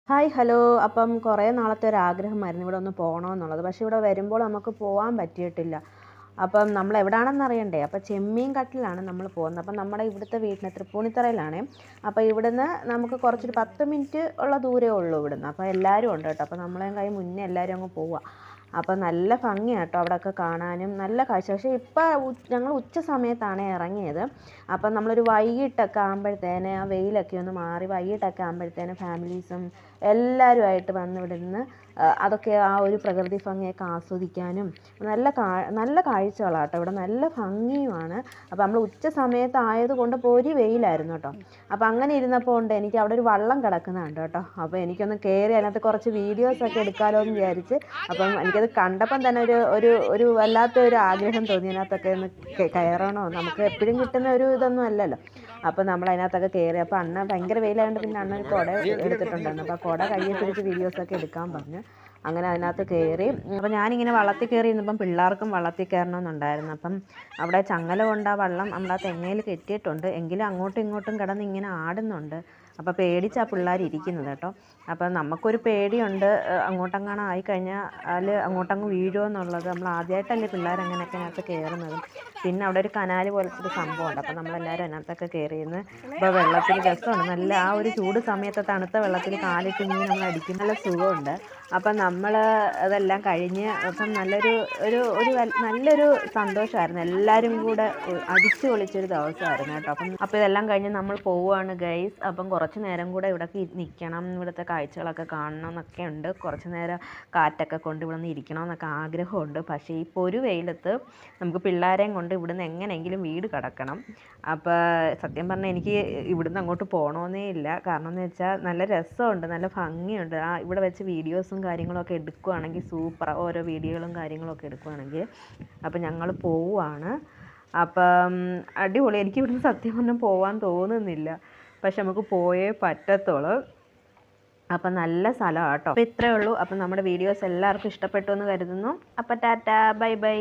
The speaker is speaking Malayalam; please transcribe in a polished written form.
Hi hello. അപ്പം കുറേ നാളത്തെ ഒരു ആഗ്രഹമായിരുന്നു ഇവിടെ ഒന്ന് പോകണമെന്നുള്ളത്. പക്ഷേ ഇവിടെ വരുമ്പോൾ നമുക്ക് പോകാൻ പറ്റിയിട്ടില്ല. അപ്പം നമ്മൾ എവിടാണെന്ന് അറിയണ്ടേ. അപ്പം ചെമ്മീൻ കട്ടിലാണ് നമ്മൾ പോകുന്നത്. അപ്പം നമ്മുടെ ഇവിടുത്തെ വീട്ടിന് തൃപ്പൂണിത്തറയിലാണേ. അപ്പോൾ ഇവിടുന്ന് നമുക്ക് കുറച്ചൊരു 10 മിനിറ്റ് ഉള്ള ദൂരമേ ഉള്ളൂ ഇവിടുന്ന്. അപ്പോൾ എല്ലാവരും ഉണ്ട് കേട്ടോ. അപ്പോൾ നമ്മളെ കൈ മുന്നേ എല്ലാവരും അങ്ങ് പോവുക. അപ്പം നല്ല ഭംഗിയാണ് കേട്ടോ അവിടെയൊക്കെ കാണാനും നല്ല കാഴ്ച. പക്ഷേ ഇപ്പം ഞങ്ങൾ ഉച്ച സമയത്താണ് ഇറങ്ങിയത്. അപ്പം നമ്മളൊരു വൈകിട്ടൊക്കെ ആകുമ്പോഴത്തേന് ആ വെയിലൊക്കെ ഒന്ന് മാറി വൈകിട്ടൊക്കെ ആകുമ്പോഴത്തേന് ഫാമിലീസും എല്ലാവരുമായിട്ട് വന്ന് ഇവിടെ നിന്ന് അതൊക്കെ ആ ഒരു പ്രകൃതി ഭംഗിയൊക്കെ ആസ്വദിക്കാനും നല്ല കാഴ്ചകളാണ് കേട്ടോ. ഇവിടെ നല്ല ഭംഗിയുമാണ്. അപ്പോൾ നമ്മൾ ഉച്ച സമയത്തായതുകൊണ്ട് പൊരി വെയിലായിരുന്നു കേട്ടോ. അപ്പോൾ അങ്ങനെ ഇരുന്നപ്പോൾ ഉണ്ട് എനിക്ക് അവിടെ ഒരു വള്ളം കിടക്കുന്നുണ്ട് കേട്ടോ. അപ്പോൾ എനിക്കൊന്ന് കയറി അതിനകത്ത് കുറച്ച് വീഡിയോസൊക്കെ എടുക്കാമല്ലോ എന്ന് വിചാരിച്ച്. അപ്പം എനിക്കത് കണ്ടപ്പം തന്നെ ഒരു വല്ലാത്ത ഒരു ആഗ്രഹം തോന്നി. അതിനകത്തൊക്കെ ഒന്ന് കയറണോ, നമുക്ക് എപ്പോഴും കിട്ടുന്ന ഒരു ഇതൊന്നും അല്ലല്ലോ. അപ്പോൾ നമ്മൾ അതിനകത്തൊക്കെ കയറി. അപ്പോൾ അണ്ണ ഭയങ്കര വെയിലായതുകൊണ്ട് പിന്നെ അണ്ണൻ ഒരു കുട എടുത്തിട്ടുണ്ടായിരുന്നു. അപ്പോൾ ആ കുട കയ്യിൽ പിടിച്ച് വീഡിയോസൊക്കെ എടുക്കാൻ പറഞ്ഞു. അങ്ങനെ അതിനകത്ത് കയറി. അപ്പോൾ ഞാനിങ്ങനെ വള്ളത്തിൽ കയറി ഇരുന്നപ്പം പിള്ളേർക്കും വള്ളത്തിൽ കയറണമെന്നുണ്ടായിരുന്നു. അപ്പം അവിടെ ചങ്ങല കൊണ്ട് ആ വള്ളം നമ്മുടെ ആ തെങ്ങയിൽ കെട്ടിയിട്ടുണ്ട്. എങ്കിലും അങ്ങോട്ടും ഇങ്ങോട്ടും കിടന്ന് ഇങ്ങനെ ആടുന്നുണ്ട്. അപ്പോൾ പേടിച്ചാ പിള്ളേർ ഇരിക്കുന്നത് കേട്ടോ. അപ്പം നമുക്കൊരു പേടിയുണ്ട് അങ്ങോട്ടെങ്ങാനും ആയിക്കഴിഞ്ഞാൽ അങ്ങോട്ടങ്ങ് വീഴുമോ എന്നുള്ളത്. നമ്മൾ ആദ്യമായിട്ടല്ലേ പിള്ളേർ അങ്ങനെയൊക്കെ അതിനകത്ത് കയറുന്നത്. പിന്നെ അവിടെ ഒരു കനാല് പോലത്തെ ഒരു സംഭവമുണ്ട്. അപ്പോൾ നമ്മളെല്ലാവരും അതിനകത്തൊക്കെ കയറിയിരുന്ന് ഇപ്പോൾ വെള്ളത്തിൽ രസമുണ്ട്. നല്ല ആ ഒരു ചൂട് സമയത്ത് തണുത്ത വെള്ളത്തിൽ കാലിട്ട് ഇങ്ങനെ നമ്മൾ അടിക്കും. നല്ല സുഖമുണ്ട്. അപ്പം നമ്മൾ അതെല്ലാം കഴിഞ്ഞ് അപ്പം നല്ലൊരു സന്തോഷമായിരുന്നു. എല്ലാവരും കൂടെ അടിച്ചു പൊളിച്ചൊരു ദിവസമായിരുന്നു കേട്ടോ. അപ്പോൾ ഇതെല്ലാം കഴിഞ്ഞ് നമ്മൾ പോവുകയാണ് ഗൈസ്. അപ്പം കുറച്ച് നേരം കൂടെ ഇവിടേക്ക് നിൽക്കണം, ഇവിടുത്തെ കാഴ്ചകളൊക്കെ കാണണം എന്നൊക്കെ ഉണ്ട്. കുറച്ച് നേരം കാറ്റൊക്കെ കൊണ്ട് ഇവിടെ നിന്ന് ഇരിക്കണം എന്നൊക്കെ ആഗ്രഹമുണ്ട്. പക്ഷേ ഈ പൊരു വെയിലത്ത് നമുക്ക് പിള്ളേരെയും കൊണ്ട് ഇവിടുന്ന് എങ്ങനെയെങ്കിലും വീട് കടക്കണം. അപ്പോൾ സത്യം പറഞ്ഞാൽ എനിക്ക് ഇവിടുന്ന് അങ്ങോട്ട് പോകണമെന്നേ ഇല്ല. കാരണം എന്ന് വെച്ചാൽ നല്ല രസമുണ്ട്, നല്ല ഭംഗിയുണ്ട്. ഇവിടെ വെച്ച് വീഡിയോസും കാര്യങ്ങളൊക്കെ എടുക്കുകയാണെങ്കിൽ സൂപ്പർ, ഓരോ വീഡിയോകളും കാര്യങ്ങളൊക്കെ എടുക്കുകയാണെങ്കിൽ. അപ്പം ഞങ്ങൾ പോവുകയാണ്. അപ്പം അടിപൊളി. എനിക്ക് ഇവിടുന്ന് സത്യം പറഞ്ഞാൽ പോകാൻ തോന്നുന്നില്ല. പക്ഷെ നമുക്ക് പോയേ പറ്റത്തുള്ളൂ. അപ്പം നല്ല സ്ഥലമാണ് കേട്ടോ. അപ്പോൾ ഇത്രയേ ഉള്ളൂ. അപ്പം നമ്മുടെ വീഡിയോസ് എല്ലാവർക്കും ഇഷ്ടപ്പെട്ടു എന്ന് കരുതുന്നു. അപ്പോൾ ടാറ്റാ, ബൈ ബൈ.